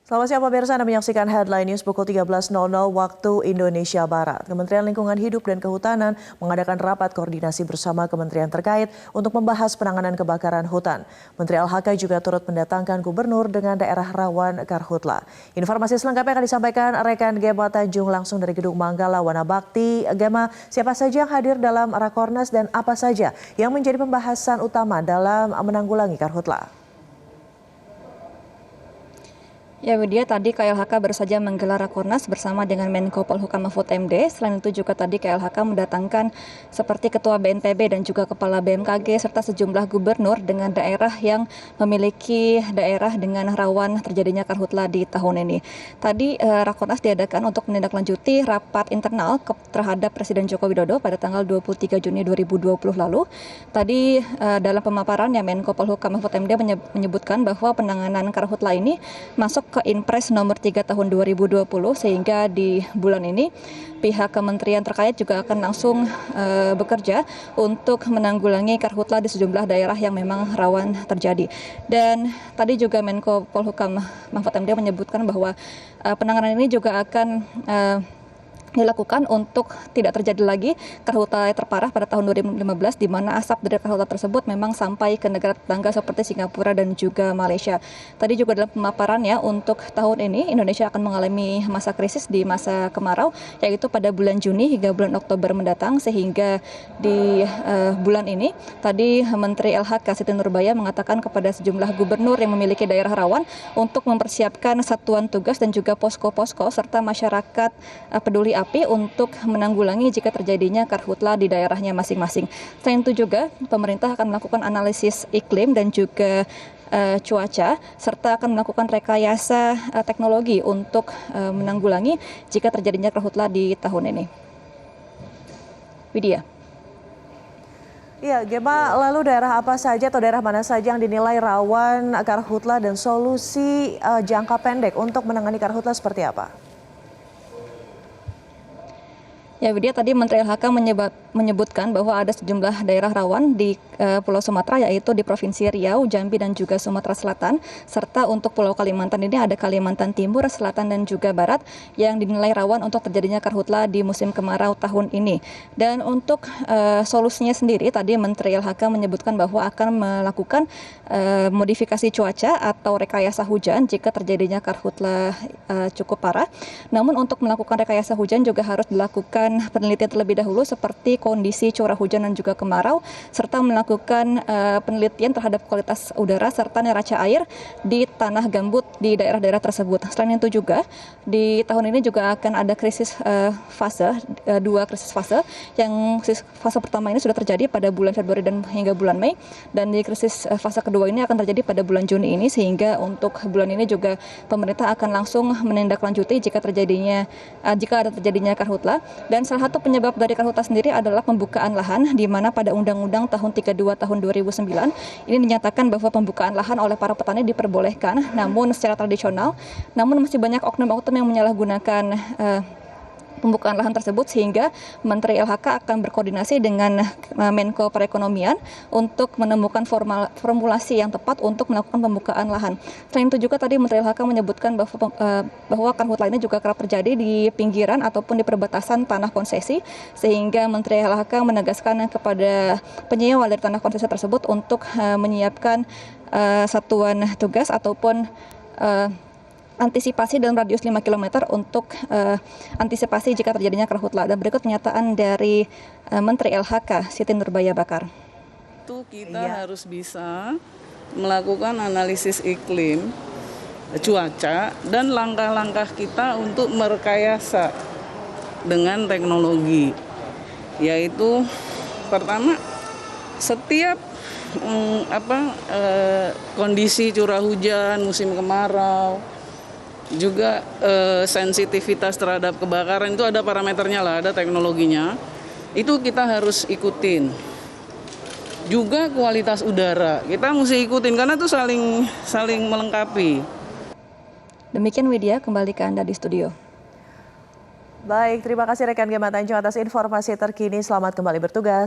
Selamat siang pemirsa, Anda menyaksikan Headline News pukul 13.00 waktu Indonesia Barat. Kementerian Lingkungan Hidup dan Kehutanan mengadakan rapat koordinasi bersama kementerian terkait untuk membahas penanganan kebakaran hutan. Menteri LHK juga turut mendatangkan gubernur dengan daerah rawan karhutla. Informasi selengkapnya akan disampaikan rekan Gema Tanjung langsung dari Gedung Manggala Wanabakti. Gema, siapa saja yang hadir dalam Rakornas dan apa saja yang menjadi pembahasan utama dalam menanggulangi karhutla? Ya Widya, tadi KLHK baru saja menggelar Rakornas bersama dengan Menko Polhukam Mahfud MD. Selain itu juga tadi KLHK mendatangkan seperti Ketua BNPB dan juga Kepala BMKG serta sejumlah gubernur dengan daerah yang memiliki daerah dengan rawan terjadinya karhutla di tahun ini. Tadi Rakornas diadakan untuk menindaklanjuti rapat internal terhadap Presiden Joko Widodo pada tanggal 23 Juni 2020 lalu. Tadi dalam pemaparannya Menko Polhukam Mahfud MD menyebutkan bahwa penanganan karhutla ini masuk ke Inpres nomor 3 tahun 2020 sehingga di bulan ini pihak kementerian terkait juga akan langsung bekerja untuk menanggulangi karhutla di sejumlah daerah yang memang rawan terjadi. Dan tadi juga Menko Polhukam Mahfud MD menyebutkan bahwa penanganan ini juga akan dilakukan untuk tidak terjadi lagi karhutla terparah pada tahun 2015 di mana asap dari karhutla tersebut memang sampai ke negara tetangga seperti Singapura dan juga Malaysia. Tadi juga dalam pemaparannya untuk tahun ini Indonesia akan mengalami masa krisis di masa kemarau yaitu pada bulan Juni hingga bulan Oktober mendatang sehingga di bulan ini tadi Menteri LHK Siti Nurbaya mengatakan kepada sejumlah gubernur yang memiliki daerah rawan untuk mempersiapkan satuan tugas dan juga posko-posko serta masyarakat peduli api untuk menanggulangi jika terjadinya karhutla di daerahnya masing-masing. Selain itu juga pemerintah akan melakukan analisis iklim dan juga cuaca serta akan melakukan rekayasa teknologi untuk menanggulangi jika terjadinya karhutla di tahun ini. Widya. Ya, Gema, lalu daerah apa saja atau daerah mana saja yang dinilai rawan karhutla dan solusi jangka pendek untuk menangani karhutla seperti apa? Ya Widya, tadi Menteri LHK menyebutkan bahwa ada sejumlah daerah rawan di Pulau Sumatera yaitu di Provinsi Riau, Jambi dan juga Sumatera Selatan. Serta untuk Pulau Kalimantan ini ada Kalimantan Timur, Selatan dan juga Barat yang dinilai rawan untuk terjadinya karhutla di musim kemarau tahun ini. Dan untuk solusinya sendiri tadi Menteri LHK menyebutkan bahwa akan melakukan modifikasi cuaca atau rekayasa hujan jika terjadinya karhutla cukup parah. Namun untuk melakukan rekayasa hujan juga harus dilakukan penelitian terlebih dahulu seperti kondisi curah hujan dan juga kemarau serta melakukan penelitian terhadap kualitas udara serta neraca air di tanah gambut di daerah-daerah tersebut. Selain itu juga di tahun ini juga akan ada krisis fase, dua krisis fase yang fase pertama ini sudah terjadi pada bulan Februari dan hingga bulan Mei dan di krisis fase kedua ini akan terjadi pada bulan Juni ini sehingga untuk bulan ini juga pemerintah akan langsung menindaklanjuti jika ada terjadinya karhutla. Dan salah satu penyebab dari karhutla sendiri adalah pembukaan lahan, di mana pada Undang-Undang tahun 32 tahun 2009 ini dinyatakan bahwa pembukaan lahan oleh para petani diperbolehkan, namun secara tradisional, namun masih banyak oknum-oknum yang menyalahgunakan pembukaan lahan tersebut sehingga Menteri LHK akan berkoordinasi dengan Menko Perekonomian untuk menemukan formulasi yang tepat untuk melakukan pembukaan lahan. Selain itu juga tadi Menteri LHK menyebutkan bahwa karhutla ini juga kerap terjadi di pinggiran ataupun di perbatasan tanah konsesi sehingga Menteri LHK menegaskan kepada penyewa dari tanah konsesi tersebut untuk menyiapkan satuan tugas ataupun antisipasi dalam radius 5 km untuk antisipasi jika terjadinya karhutla. Dan berikut pernyataan dari Menteri LHK Siti Nurbaya Bakar. Itu kita harus bisa melakukan analisis iklim, cuaca, dan langkah-langkah kita untuk merekayasa dengan teknologi. Yaitu pertama, setiap kondisi curah hujan, musim kemarau, juga sensitivitas terhadap kebakaran itu ada parameternya lah, ada teknologinya. Itu kita harus ikutin. Juga kualitas udara, kita mesti ikutin karena itu saling melengkapi. Demikian Widya, kembali ke Anda di studio. Baik, terima kasih rekan Gema Tanjung atas informasi terkini. Selamat kembali bertugas.